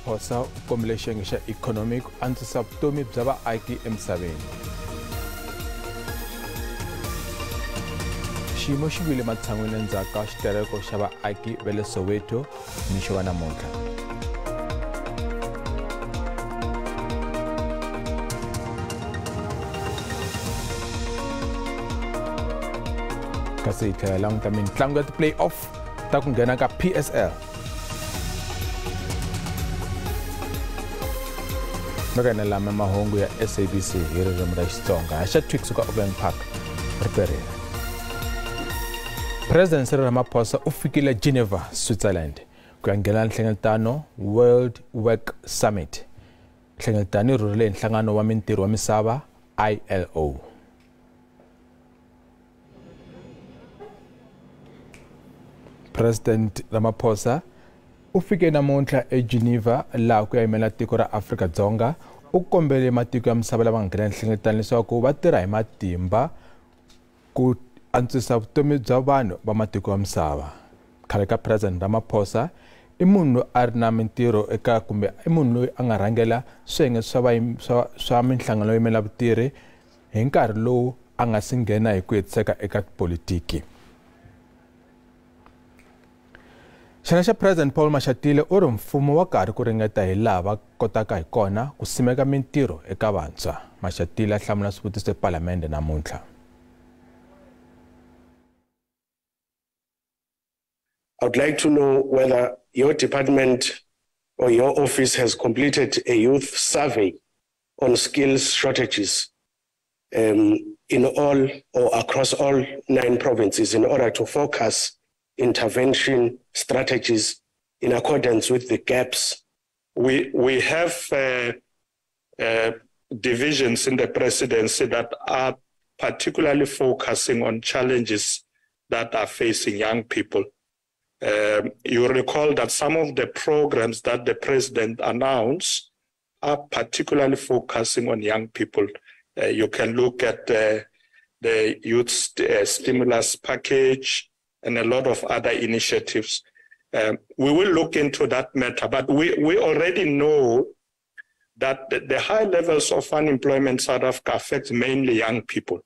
Ramaphosa u kombile xiyenge xa economic ku antswisa vutomi bya vaaki emisaveni. Xiyimo xi vile matshan'wini endzhaku ka xitereko xa vaaki va le Soweto ni xo va namuntlha. Kasi hi tlhela languta mitlangu ya ti-play-off ta ku nghena ka PSL. Magana lama mahungu ya SABC hi ririmi ra Xitsonga haxa Twix ka Open Park Riperela. President Cyril Ramaphosa u fikile Geneva, Switzerland ku ya nghena nhlengeletano World Work Summit. Nhlengeletano yi rhurhele hi nhlangano wa mintirho wa misava ILO. President Ramaphosa u fike namuntlha eGeneva laha ku ya yimela tiko ra Afrika-Dzonga u kombele matiko ya misava lava nga nghena nhlengeletano leswaku va tirha hi matimba ku antswisa vutomi bya vanhu va matiko ya misava. Khale ka President Ramaphosa i munhu a ri na mintirho eka kumbe i munhu loyi a nga rhangela swiyenge swa minhlangano yo yimela vutirhi hi nkarhi lowu a nga si nghena hi ku hetiseka eka politiki. Xana xa President Paul Mashatile u ri mfumo wa karhi ku ringeta hi laha va kotaka hi kona ku simeka mintirho eka vantshwa. Mashatile a hlamula swivutiso ePalamende namuntlha. I would like to know whether your department or your office has completed a youth survey on skills shortages in all or across all 9 provinces in order to focus intervention strategies in accordance with the gaps. We have divisions in the presidency that are particularly focusing on challenges that are facing young people. You recall that some of the programs that the president announced are particularly focusing on young people. You can look at the youth stimulus package and a lot of other initiatives. We will look into that matter, but we already know that the high levels of unemployment in South Africa affects mainly young people.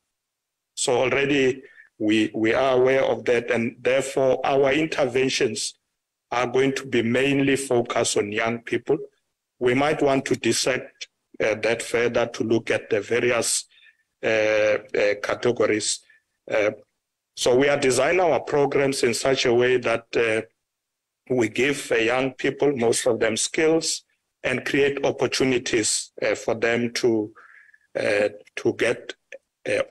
So already we are aware of that, and therefore our interventions are going to be mainly focused on young people. We might want to dissect that further to look at the various categories. So we are designing our programs in such a way that we give young people, most of them, skills and create opportunities for them to get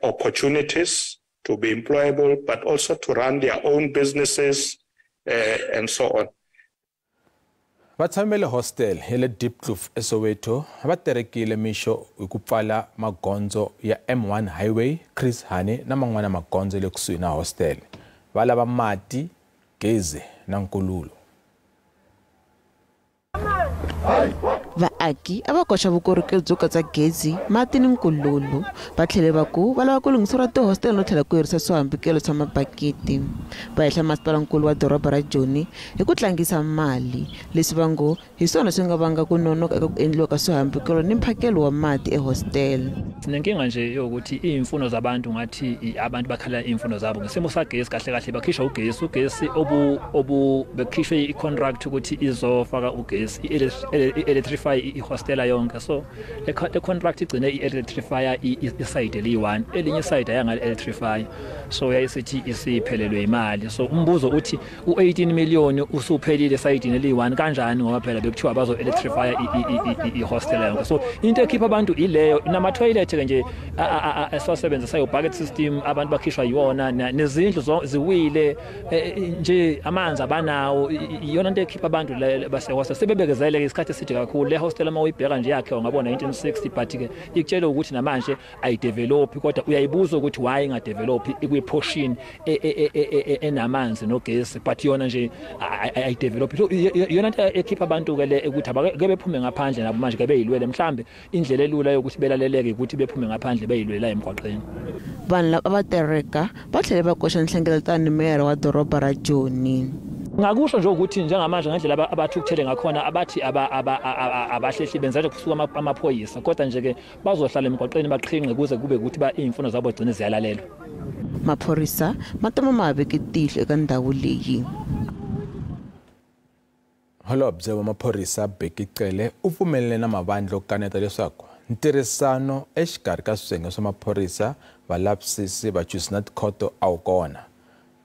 opportunities to be employable, but also to run their own businesses and so on. Vatshame le hostel hele Deep Kloof eSoweto va terekile mixo hi ku pfala magondzo ya M1 highway, Chris Hani na man'wana magondzo le kusuhi na hostel. Va lava mati, gezi na nkululo. Vaaki a va koxa vukorhokeri byo katsa gezi, mati ni nkululo. Va tlhele va ku va lava ku lunghiseriwa tihostel no tlhela ku herisa swihambukelo swa mabaketi. Va hehla masipalankulu wa doroba ra Joni hi ku tlangisa mali. Leswi va ngo hi swona swi nga vanga ku nonoka eka ku endliwa ka swihambukelo ni mphakelo wa mati ehostel. Sinenkinga nje yokuthi imfuno zabantu ngathi abantu bakhala imfuno zabo ngesimo sagesi kahle kahle bakhishwa ugesi obu bekhishwe i-contract ukuthi izofaka ugesi electrify ihostela yonke. So the contract igcine i-electrify iside eli1 elinye iside ayanga electrify, so yayisithi isiphelelwe imali. So umbuzo uthi u18 million usuphelile side eli1 kanjani ngoba phela bekuthiwa bazo electrify ihostela yonke. So into ekhipha abantu ileyo inama toilet ke nje esasebenzisa yo bucket system abantu bakhishwa yona nezindlu ziwile nje amanzi abanawo iyona into ekhipha abantu basehostel sebebekezele isikhathi eside kakhulu. Le hostel ama uyibheka nje yakhe ngabona 1960 but ke ikutshela ukuthi namanje ayidevelop kodwa uyayibuza ukuthi why ingadevelop ikwiportion enamanzi nogesi but yona nje ayidevelop. Yona into ekhipha abantu ke le ukuthi abake bephume ngaphandle nabo manje ke beyilwele mhlambe indlela elula yokuthi belaleleke ukuthi bephume ngaphandle beyilwela emgwaqeni. Vanhu lava va tereka va tlhele va koxa nhlengeletano meyara wa doroba ra Joni. ngakusho nje ukuthi njengamanje ngendlela abathukuthele ngakhona abathi abahlehli benza nje kusuka amaphoyisa kodwa nje ke bazohlala emgwaqeni baqhinqe kuze kube ukuthi imfuno zabo gcine ziyalalelwa. Maphorisa matama maveke tihlo eka ndhawu leyi. Holobye wa maphorisa Bekicele u pfumelele na mavandla kaneta leswaku ntirhisano exikarhi ka swiyenge swa maphorisa valavisisi va Justice Court awu kona.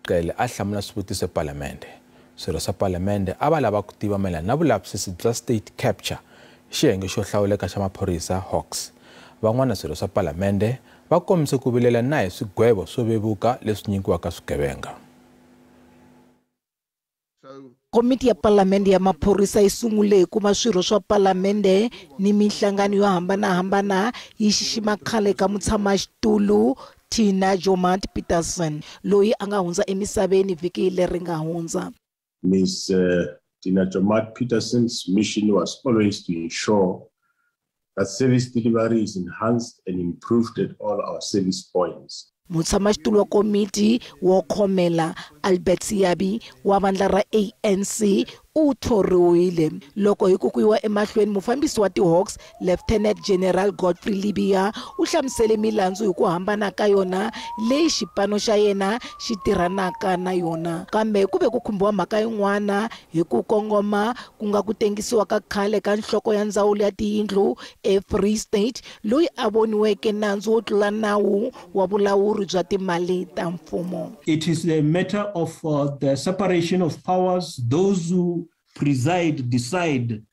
Cele a hlamula swivutiso ePalamende. Swirho swa Palamende a va lava ku tiva mayelana na vulavisisi bya state capture xiyenge xo hlawuleka xa maphorisa Hawks. Van'wana swirho swa Palamende va kombise ku vilela na hi swigwevo swo vevuka leswi nyikiwaka swigevenga. Komiti ya Palamende ya maphorisa isungule kuma swirho swa Palamende ni mihlangano yo hambana yi xixima khale ka mutshamaxitulu Tina Jomat Peterson loyi anga hundza emisaveni vhiki leri nga hundza. Ms. Tina Jomat Peterson's mission was always to ensure that service delivery is enhanced and improved at all our service points. Mutshamaxitulu wa komiti wo khomela Albert Siabi wa vandla ra ANC u thoriwile loko hi ku kuyiwa emahlweni mufambisi wa tiHawks Lieutenant General Godfrey Libya u hlamusele milandzu hi ku hambana ka yona leyi xipano xa yena xi tirhanaka na yona kambe ku ve ku khumbiwa mhaka yin'wana hi ku kongoma ku nga ku tengisiwa ka khale ka nhloko ya ndzawulo ya tiyindlu eFree State loyi a voniweke nandzu wo tlula nawu wa vulawuri bya timali ta mfumo. It is a matter of the separation of powers. Those who decide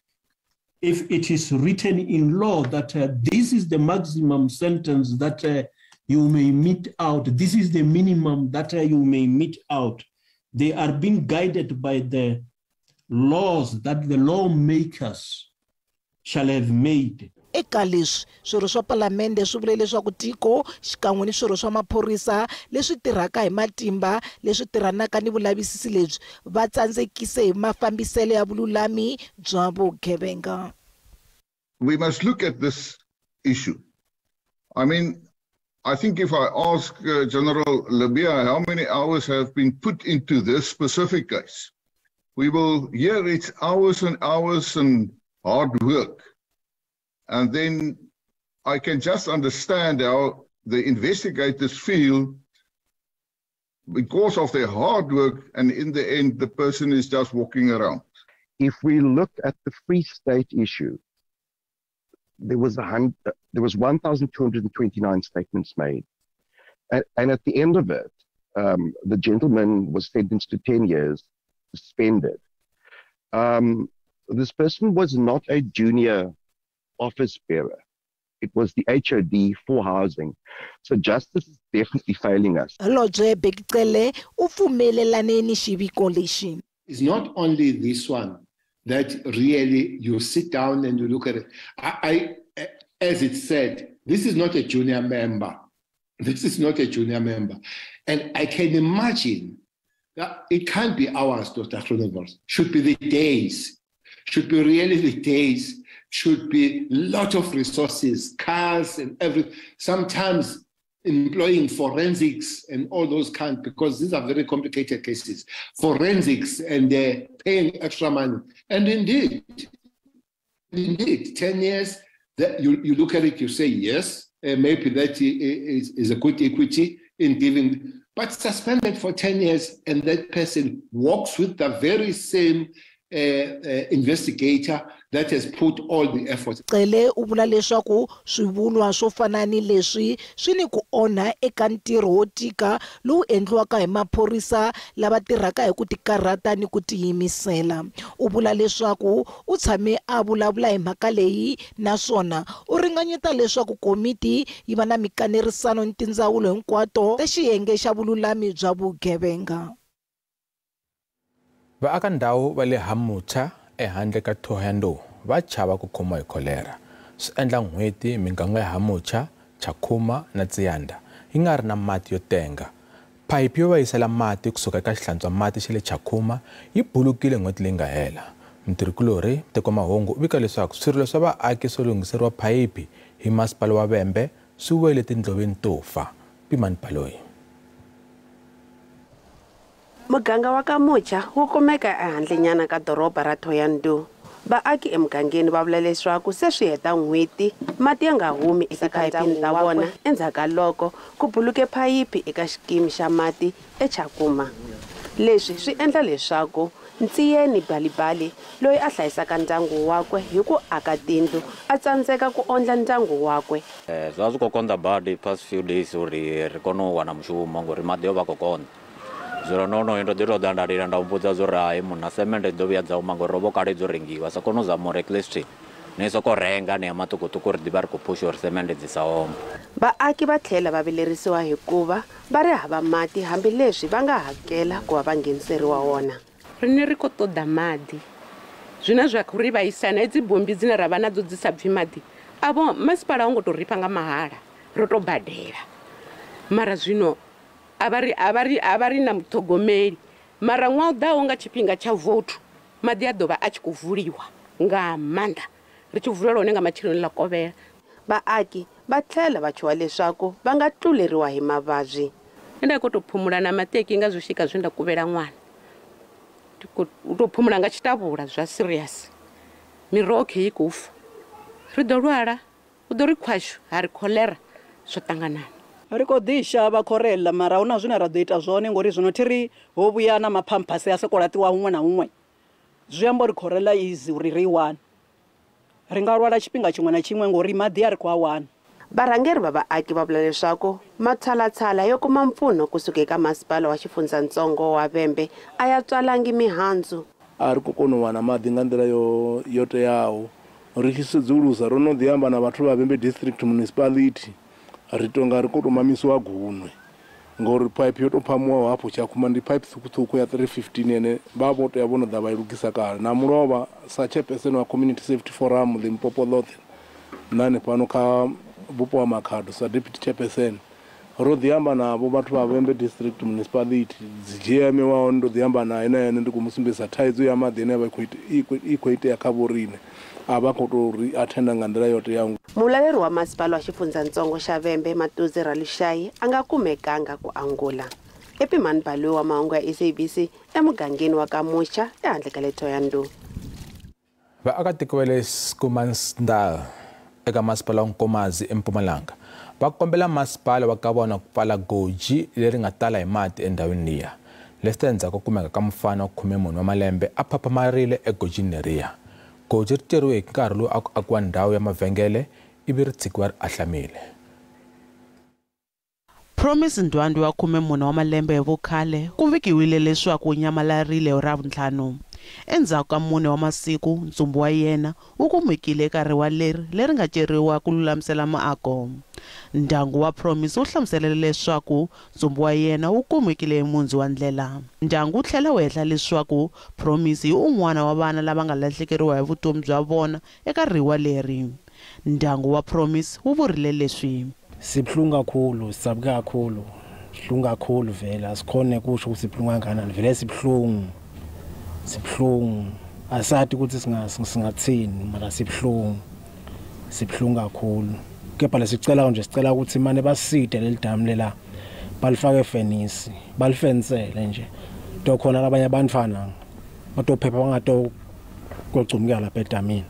if it is written in law that this is the maximum sentence that you may mete out, this is the minimum that you may mete out. They are being guided by the laws that the lawmakers shall have made. Eka leswi swirho swa Palamende swi vule leswaku tiko xikan'we ni swirho swa maphorisa leswi tirhaka hi matimba leswi tirhanaka ni vulavisisi lebyi va tsandzekise hi mafambiselo ya vululami bya vugevenga. We must look at this issue. I mean, I think if I ask General Libya how many hours have been put into this specific case, we will hear it's hours and hours and hard work. And then I can just understand how the investigators feel because of their hard work, and in the end, the person is just walking around. If we look at the Free State issue, there was 1,229 statements made. And at the end of it, the gentleman was sentenced to 10 years, suspended. This person was not a junior office bearer. It was the HOD for housing. So justice is definitely failing us. It's not only this one that really you sit down and you look at it. As it said, this is not a junior member. This is not a junior member. And I can imagine that it can't be hours, Dr. Groenewald. Should be the days. Should be really the days. Should be a lot of resources, cars and everything. Sometimes employing forensics and all those kinds, because these are very complicated cases. Forensics and paying extra money. And indeed, 10 years, that you look at it, you say, yes, maybe that is a good equity in giving, but suspended for 10 years, and that person works with the very same investigator that has put all the effort. Cele u vula leswaku swivulwa swo fana ni leswi swi ni ku onha eka ntirho wo tika lowu endliwaka hi maphorisa lava tirhaka hi ku tikarhata ni ku tiyimisela. U vula leswaku u tshame a vulavula hi mhaka leyi naswona u ringanyeta leswaku komiti yi va na mikanerisano ni tindzawulo hinkwato ta xiyenge xa vululami bya vugevenga. Vaaka ndhawu va le Hamucha ehandle ka Thohoyandou va chava ku khomiwa hi kholera. Swi endla n'hweti miganga ya Hamucha, Chakuma na Tsiyanda yi nga ri na mati yo tenga. Phayiphi yo va yisela mati kusuka eka xihlantswa mati xa le Chakuma yi bulukile n'hweti leyi nga hela. Mutirhikulori Teko Mahungu u vika leswaku swirilo swa vaaki swo lunghiseriwa phayiphi hi masipala wa Vhembe swi wele tindloveni to fa. Pimani Paloyi. Muganga wa Kamucha wu kumeka ehandlenyana ka doroba ra Thohoyandou. Vaaki emugangeni va vula leswaku se swi heta n'hweti mati ya nga humi etiphayipini ta vona endzhaku ka loko ku buluke phayiphi eka xikimi xa mati eChakuma. Leswi swi endla leswaku Ntsiyeni Balibali loyi a hlayisaka ndyangu wakwe hi ku aka tindlu a tsandzeka ku ondla ndyangu wakwe. Zwa swi kokonda badi past few days uri ri kone u wana mushumo ngori mati yo va kokonda. Zwino nono ndo ḓi dandalila nda mbudza zwo rai munhu na semende ḓo vhuya dza uma ngori ro kale dzo rengiwa sa kone u zama reclassing ne soko renga ne matukutuku ri diva ri ku push uri semende dzi sa oma. Vaaki va tlhela va vilerisiwa hikuva va ri hava mati hambileswi va nga hakela ku va va ngheniseriwa wona. Rine ri khou ṱoḓa maḓi zwine zwa khou ri vhaisana hedzi bombi dzine ra vha nadzo dzi sa bvi maḓi avho masipala a ngo tou rifha nga mahala ro tou badela mara zwino a vha ri na muṱhogomeli mara ṅwaha u ḓaho nga tshifhinga tsha vote maḓi a ḓo vha a tshi khou vuliwa nga maanḓa ri tshi vulela hone nga matsheloni ḽa kovhela. Vaaki va tlhela va chuha leswaku va nga tluleriwa hi mavabyi. Nda khou tou phumula na mateki nga zwi swika zwe nda kuvhela ṅwana u tou phumula nga tshitavhula zwa serious miroho khe i khou fa ri ḓo lwala u ḓo ri khwashu ha ri kholera zwo ṱanganana. Ri khou ḓi shavha khorela mara hu na zwine ra ḓo ita zwone ngori zwino thi ri ho vhuya na maphamphasi a soko laṱiwa huṅwe na huṅwe zwi amba uri khorela izi uri ri i wane ri nga lwala tshifhinga tshiṅwe na tshiṅwe ngori maḓi a ri khou a wana. Varhangeri va vaaki va vula leswaku matshalatshala yo kuma mpfuno kusuka eka masipala wa xifundzatsongo wa Vhembe a ya tswalangi mihandzu. A ri khou kona u wana maḓi nga nḓila yo teaho ri tshi sedzulusa ro no ḓi amba na vhathu vha Vhembe district municipality ri tonga ri khou tou mamisiwa gunwe ngori pipe yo tou phamuwaho hafho Tshakhuma ndi pipe ṱhukhuṱhukhu ya 315 ene vha vho tea vho no ḓa vha i lugisa kale na mulovha sa chairperson wa community safety forum Limpopo ḽoṱhe na hanefhano kha vhupo ha Makhado sa deputy chairperson ro ḓi amba navho vhathu vha Vhembe district municipality dzi GM waho ndo ḓi amba naye na ene ndi khou musumbedzisa thaidzo ya maḓi ane i khou itea kha vhorine a vha khou tou ri athenda nga nḓila yo teaho. Mulaleri wa masipala wa xifundzatsongo xa Vhembe Matuzi Ralishayi a nga kumekanga ku angula. Epimani Baloyi wa mahungu ya SABC emugangeni wa Kamucha ehandle ka le Thohoyandou. Vaakatiko va le Schoemansdal eka masipala wa Nkomazi eMpumalanga va kombela masipala wa ka vona ku pfala goji leri nga tala hi mati endhawini liya. Leswi ta endzhaku ku kumeka ka mufana wa 14 wa malembe a phaphamarile egojini leriya. Goji ri teriwe hi nkarhi lowu a ku akiwa ndhawu ya mavhengele ivi ri tshikiwa ri ahlamile. Promise Ndwandwe wa 14 wa malembe hi vukhale ku vikiwile leswaku u nyamalarile hi Ravuntlhanu. Endzhaku ka 4 wa masiku ntsumbu wa yena wu kumekile eka riwa leri nga ceriwa ku lulamisela maako. Ndyangu wa Promise wu hlamusela leswaku ntsumbu wa yena wu kumekile hi mundzi wa ndlela. Ndyangu wu tlhela wu hehla leswaku Promise hi un'wana wa vana lava nga lahlekeriwa hi vutomi bya vona eka riwa leri. Ndyangu wa Promise wu vurile leswi. Sibhlungu kakhulu, sisabuka kakhulu. Sibhlungu kakhulu vele asikhone kusho ukuthi sibhlungu kangakanani vele sibhlungu. Sibhlungu asathi ukuthi singathini mara sibhlungu kakhulu kepha lesicela nje sicela ukuthi manje baside leli damu lela balifake efenisi balifensele nje to khona abanye abantwana batophepha bangato kocumukela lapha edamini.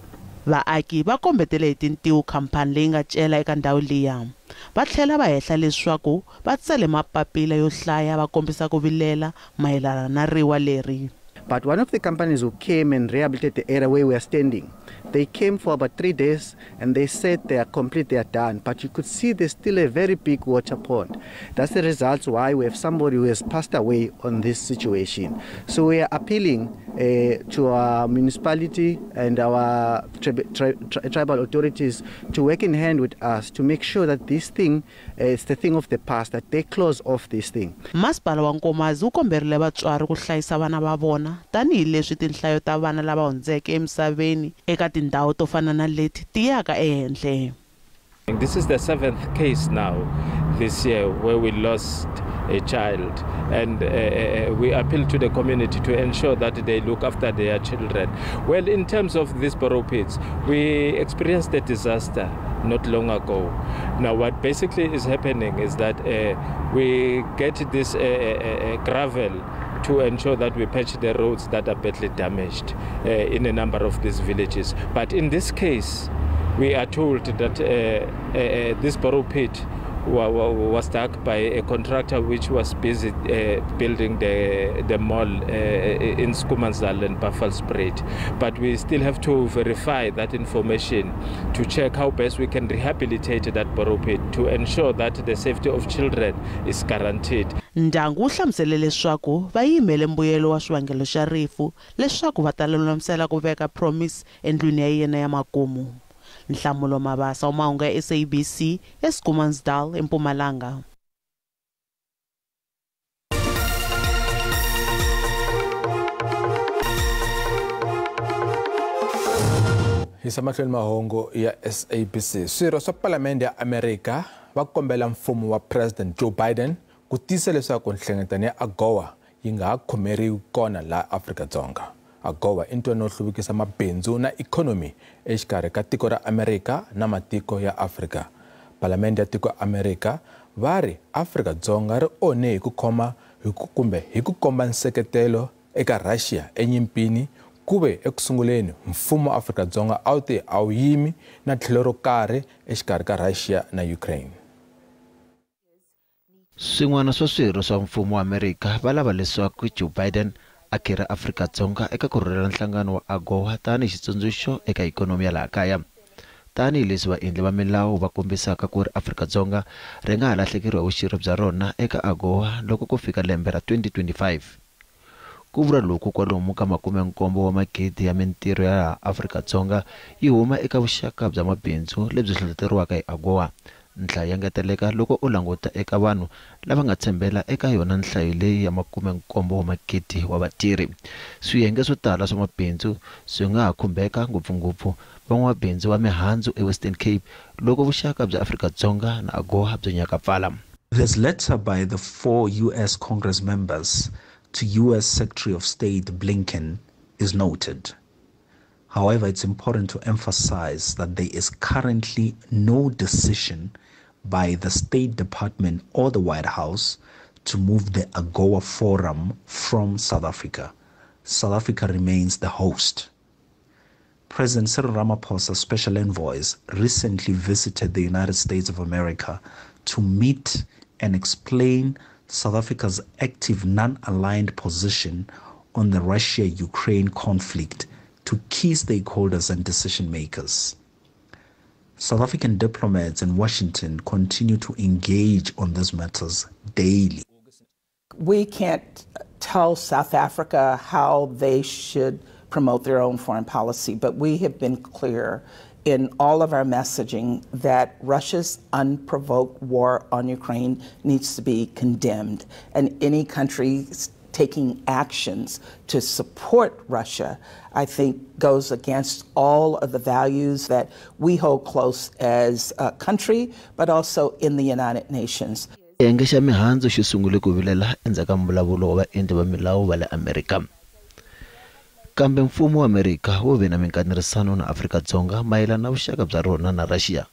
Vaaki va kombetele hi tintiwo khampani leyi nga cela eka ndhawu liya va tlhela va hehla leswaku va tsale mapapila yo hlaya va kombisa ku vilela mayelana na riwa leri. But one of the companies who came and rehabilitated the area where we are standing, they came for about 3 days and they said they are complete, they are done. But you could see there's still a very big water pond. That's the result why we have somebody who has passed away on this situation. So we are appealing to our municipality and our tribal authorities to work in hand with us to make sure that this thing is the thing of the past, that they close off this thing. Masipala wa Nkomazi wu komberile vatswari ku hlayisa vana va vona tanihi leswi tinhlayo ta vana lava hundzeke emisaveni eka tindhawu to fana na leti tiyaka ehenhla. This is the 7th case now this year where we lost a child, and we appeal to the community to ensure that they look after their children. Well, in terms of these borrow pits, we experienced a disaster not long ago. Now what basically is happening is that we get this gravel to ensure that we patch the roads that are badly damaged in a number of these villages. But in this case, we are told that this borrow pit was dug by a contractor which was busy building the mall in Skumanzal and Buffelspreid. But we still have to verify that information to check how best we can rehabilitate that borrow pit to ensure that the safety of children is guaranteed. Ndyangu wu hlamusele leswaku va yimele mbuyelo wa swivangelo xa rifu leswaku va ta lulamisela ku veka promise endlwini ya yena ya makumu. Nhlamulo Mabasa wa Mahungu ya SABC eSkumansdal eMpumalanga. Hisamahlweni Mahungu ya SABC. Swirho swa Palamende ya Amerika va kombela mfumo wa President Joe Biden ku tisa leswaku nhlengeletano ya AGOA yi nga ha khomeriwi kona la Afrika-Dzonga. AGOA i ntwa no hluvukisa mabindzu na ikhonomi exikarhi ka tiko ra Amerika na matiko ya Afrika. Palamende ya tiko Amerika va ri Afrika-Dzonga ri onhe hi ku khoma hi ku komba nseketelo eka Russia enyimpini kuve ekusunguleni mfumo wa Afrika-Dzonga a wu yimi na tlhelo ro karhi exikarhi ka Russia na Ukraine. Swin'wana swa swirho swa mfumo wa Amerika va lava leswaku Joe Biden a khera Afrika-Dzonga eka ku rhurhela nhlangano wa AGOA tani xitsundzuxo eka ikonomi ya laha kaya. Tani leswi vaendli va milawu va kombisaka ku ri Afrika-Dzonga ri nga ha lahlekeriwa vuxirho bya rona eka AGOA loko ku fika lembe ra 2025. Ku vula loku kwalomu ka 70 wa magidi ya mintirho ya Afrika-Dzonga yi huma eka vuxaka bya mabindzu lebyi hlohloteriwaka hi AGOA. Nhlayo ya ngeteleka loko u languta eka vanhu lava nga tshembela eka yona nhlayo leyi ya 70 wa magidi wa vatirhi. Swiyenge swo tala swa mabindzu swi nga ha khumbeka ngopfungopfu van'wamabindzu va mihandzu eWestern Cape loko vuxaka bya Afrika-Dzonga na AGOA byi nyaka pfala. This letter by the 4 US Congress members to US Secretary of State Blinken is noted. However, it's important to emphasize that there is currently no decision by the State Department or the White House to move the AGOA forum from South Africa. South Africa remains the host. President Cyril Ramaphosa's special envoys recently visited the United States of America to meet and explain South Africa's active non-aligned position on the Russia-Ukraine conflict to key stakeholders and decision makers. South African diplomats in Washington continue to engage on these matters daily. We can't tell South Africa how they should promote their own foreign policy, but we have been clear in all of our messaging that Russia's unprovoked war on Ukraine needs to be condemned, and any country taking actions to support Russia, I think, goes against all of the values that we hold close as a country, but also in the United Nations. Xiyenge xa mihandzu xi sungule ku vilela endzhaku ka mbulavulo wa vaendli va milawu va le Amerika. Kambe mfumo wa Amerika wu ve na minkanerisano na Afrika-Dzonga mayelana na vuxaka bya rona na Russia.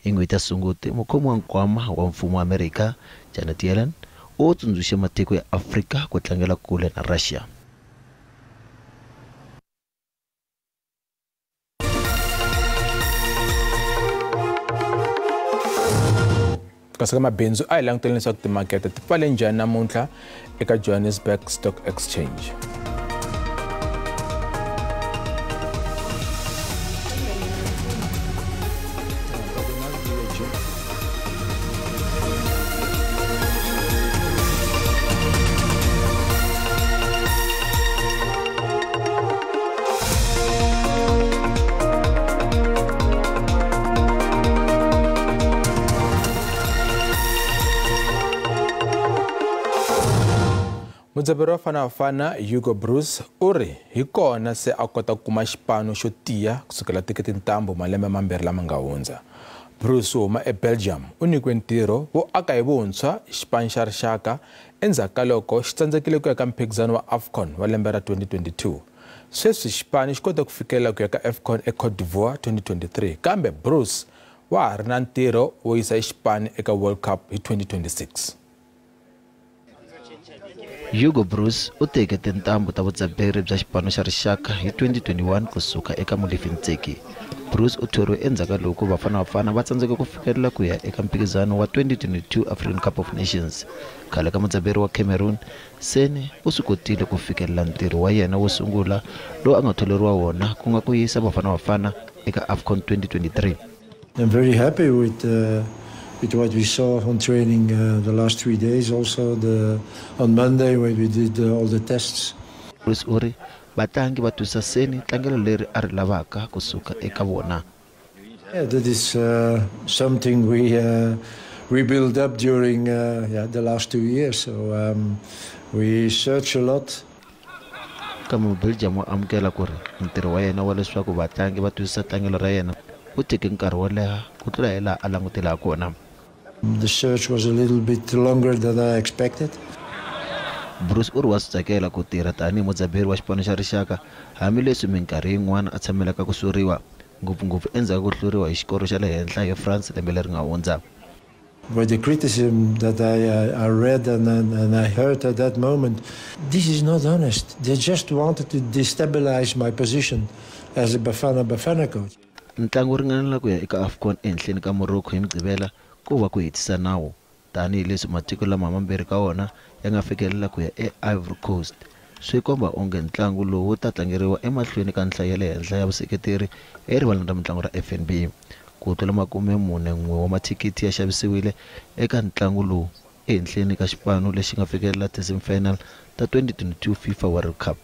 Hi n'hweti ya Sunguti, mukhomi wa nkwama wa mfumo wa Amerika, Janet Yellen, u tsundzuxe matiko ya Afrika ku tlangela kule na Russia. Kasi ka mabindzu a hi langutele leswaku timakete ti pfale njhani namuntlha eka Johannesburg Stock Exchange. Mudzaberi wa Fana Hugo Bruce u ri hi kona se a kota ku kuma xipano xo tiya kusukela tikitintambu malembe mambirhi lama nga hundza. Bruce u huma eBelgium u nyikiwe ntirho wo aka hi vuntshwa xipano xa rixaka endzhaku ka loko xi tsandzekile ku ya ka mphikizano wa AFCON wa lembe ra 2022. Sweswi xipano xi kota ku fikelela ku ya ka AFCON eCote d'Ivoire 2023, kambe Bruce wa ha ri na ntirho wo yisa xipano eka World Cup hi 2026. Hugo Bruce u teke tintambu ta vudzaberi bya xipano xa rixaka hi 2021 kusuka eka Mulefintseki. Bruce u thoriwe endzhaku loko Bafana Bafana va tsandzeka ku fikelela ku ya eka mphikizano wa 2022 African Cup of Nations. Khale ka mudzaberi wa Cameroon, Seni u swi kotile ku fikelela ntirho wa yena wo sungula lowu a nga tholeriwa wona ku nga ku yisa Bafana Bafana eka AFCON 2023. I'm very happy with what we saw on training the last 3 days. Also on Monday when we did all the tests. Bruce uri batlangi va twisa Seni tlangelo leri a ri lavaka kusuka eka vona. Yeah, that is something we built up during the last 2 years. So we search a lot. Kambe Belgium wa amukela ku ri ntirho wa yena wa leswaku vatlangi va twisisa tlangelo ra yena u teke nkarhi wo leha ku tlula hi laha a langutela kona. The search was a little bit longer than I expected. Bruce uri wa swi tsakela ku tirha tanihi mudzaberi wa xipano xa rixaka hambileswi minkarhi yin'wana a tshamelaka ku soriwa ngopfungopfu endzhaku ku hluriwa hi xikoro xa le henhla hi France lembe leri nga hundza. But the criticism that I read and I heard at that moment, this is not honest. They just wanted to destabilize my position as a Bafana coach. Ntlangu ringanela ku ya eka AFCON ehenhleni ka Morocco hi Mugqivela ku va ku hetisa nawu tanihileswi matiko lama mambirhi ka wona ya nga fikelela ku ya eIvory Coast. Swi komba onge ntlangu lowu wu ta tlangeriwa emahlweni ka nhlayo ya le henhla ya vuseketeri erivaleni ra mitlangu ra FNB. Ku tlula 41 wa mathikiti ya xavisiwile eka ntlangu lowu ehenhleni ka xipano lexi nga fikelela ti-semifinal ta 2022 FIFA World Cup.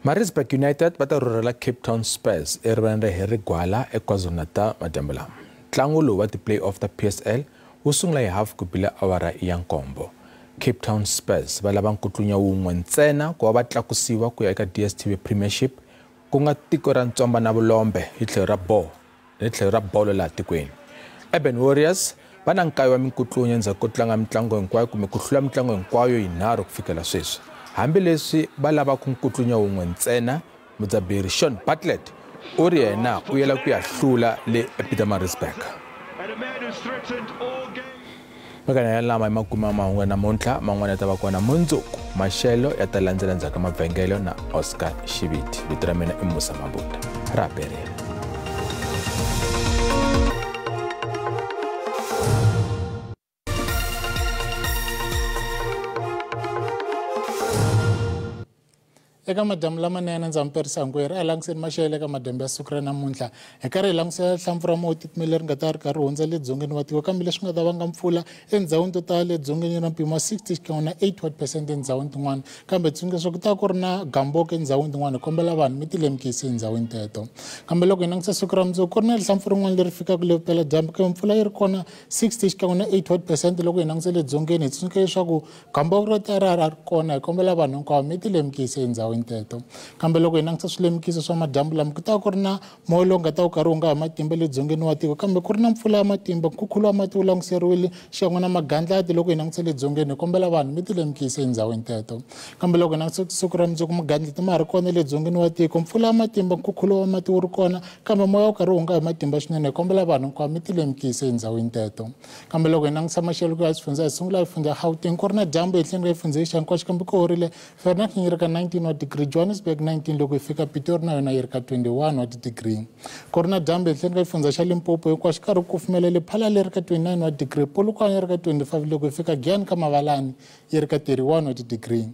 Maritzburg United va ta rhurhela Cape Town Spurs erivaleni ra Harry Gwala eKwaZulu-Natal madyambu lama. Ntlangu lowu wa ti-play-off ta PSL wu sungula hi half ku bile awara ya nkombo. Cape Town Spurs va lava nkutlunya wun'we ntsena ku va va tlakusiwa ku ya eka DStv Premiership ku nga tiko ra Ntsomba na Vulombe hi tlhelo ra bolo laha tikweni. Urban Warriors va na nkayo wa minkutlunya endzhaku ko tlanga mitlangu hinkwayo kumbe ku hlula mitlangu hinkwayo yinharhu ku fikela sweswi. Hambileswi va lava ku nkutlunya wun'we ntsena, mudzaberi Sean Bartlett u ri yena u yela ku ya hlula le ePietermaritzburg. Magana ya lama hi makuma mahungu namuntlha man'wana ya ta va kona mundzuku maxelo ya ta landzela ndzhaku ka mavhengele na Oscar Shiviti. Vito ra mina i Musa Mabuda ra Perera. eka madamu lamanene ndza mi perisa hinkwerhu a langiseni maxelo eka madembe ya siku ra namuntlha hi karhi hi langusela hlampfu ra mawu titimele ri nga ta ri karhi hundza le dzongeni wa tiko kambe leswi nga ta vanga mpfula endhawini to tala le dzongeni na mpimo wa 60 xikan'we na 80% endhawini tin'wana kambe tsundzuka ku ta ku ri na gamboko endhawini tin'wana hi kombela vanhu mi ti lemukisi endhawini teto kambe loko hi langutisa siku ra mundzuku ku ri na hlampfu rin'wana leri fikaka le vupela dyambu kambe mpfula yi ri kona 60 xikan'we na 80% loko hi langutisa le dzongeni hi tsundzuka leswaku gamboko ro tara ri kona hi kombela vanhu hinkwavo mi ti lemukisi endhawini teto kambe loko hi langutisa swilemukiso swa madyambu lama ku ta ku ri na moya lowu nga ta wu karhi wu nga hi matimba le dzongeni wa tiko kambe ku ri na mpfula ya matimba nkukhulo wa mati wu languseriwile xikan'we na magandlati loko hi langutisa le dzongeni hi kombela vanhu mi ti lemukisi endhawini teto kambe loko hi langutisa siku ra mundzuku magandlati ma ha ri kona le dzongeni wa tiko mpfula ya matimba nkukhulo wa mati wu ri kona kambe moya wu karhi wu nga hi matimba swinene hi kombela vanhu hinkwavo mi ti lemukisi endhawini teto kambe loko hi langutisa maxelo ku ya swifundza hi sungula hi fundza Gauteng ku ri na dyambu ehenhleni ka xifundza xa hinkwaxo kambe ku horile Vereeniging yi ri ka 19 wa degree Johannesburg 19 loko hi fika Pitori na yona yi ri ka 21 wa degree ku ri na dyambu ehenhleni ka xifundza xa Limpopo hinkwaxo karhi ku kufumelele Phala leri ka 29 wa degree Polokwane yi ri ka 25 loko hi fika Giyani ka Mavalani yi ri ka 31 wa degree